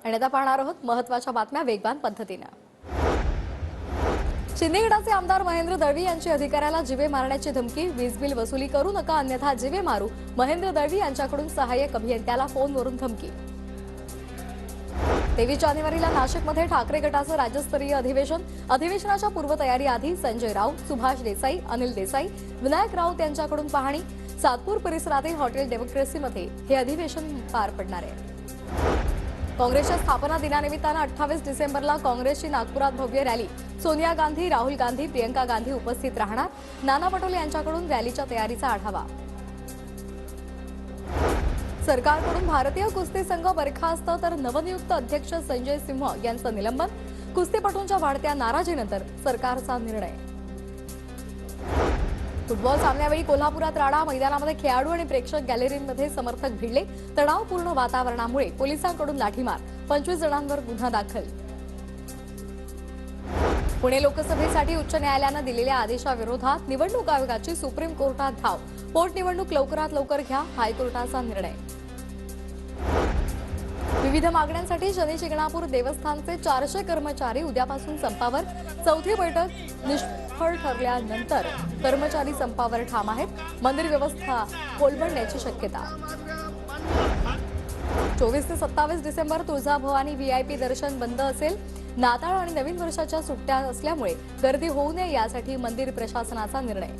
आणि आता पाहणार आहोत महत्त्वाच्या बातम्या वेगवान पद्धतीने। शिंदेगडाचे आमदार महेंद्र दळवी यांची अधिकाऱ्याला जीवे मारण्याची धमकी। वीज बिल वसुली करू नका अन्यथा जीवे मारू। महेंद्र दळवी यांच्याकडून सहाय्यक अभियंत्याला फोनवरून धमकी। 23 जानेवारीला नाशिकमध्ये ठाकरे गटाचं राज्यस्तरीय अधिवेशनाच्या पूर्वतयारी आधी संजय राऊत, सुभाष देसाई, अनिल देसाई, विनायक राऊत यांच्याकडून पाहणी। सातपूर परिसरातील हॉटेल डेमोक्रेसीमध्ये हे अधिवेशन पार पडणार आहे। काँग्रेसच्या स्थापना दिनानिमित्तानं 28 डिसेंबरला काँग्रेसची नागपुरात भव्य रॅली। सोनिया गांधी, राहुल गांधी, प्रियंका गांधी उपस्थित राहणार। नाना पटोले यांच्याकडून रॅलीच्या तयारीचा आढावा। सरकारकडून भारतीय कुस्ती संघ बरखास्त तर नवनियुक्त अध्यक्ष संजय सिंह यांचं निलंबन। कुस्तीपटूंच्या वाढत्या नाराजीनंतर सरकारचा निर्णय। फुटबॉल सामन्यावेळी कोल्हापुरात राडा। मैदानामध्ये खेळाडू आणि प्रेक्षक गॅलरीमध्ये समर्थक भिडले। तणावपूर्ण वातावरणामुळे पोलिसांकडून लाठीमार। 25 जणांवर गुन्हा दाखल। पुणे लोकसभेसाठी उच्च न्यायालयानं दिलेल्या आदेशाविरोधात निवडणूक आयोगाची सुप्रीम कोर्टात धाव। पोटनिवडणूक लवकरात लवकर घ्या, हायकोर्टाचा निर्णय। विविध मागण्यांसाठी शनी शिंगणापूर देवस्थानचे 400 कर्मचारी उद्यापासून संपावर। चौथी बैठक निष्फळ ठरल्यानंतर कर्मचारी संपावर ठाम आहेत। मंदिर व्यवस्था कोलमडण्याची शक्यता। 24 ते 27 डिसेंबर तुळजाभवानी व्हीआयपी दर्शन बंद असेल। नाताळ आणि नवीन वर्षाच्या सुट्ट्या असल्यामुळे गर्दी होऊ नये यासाठी मंदिर प्रशासनाचा निर्णय।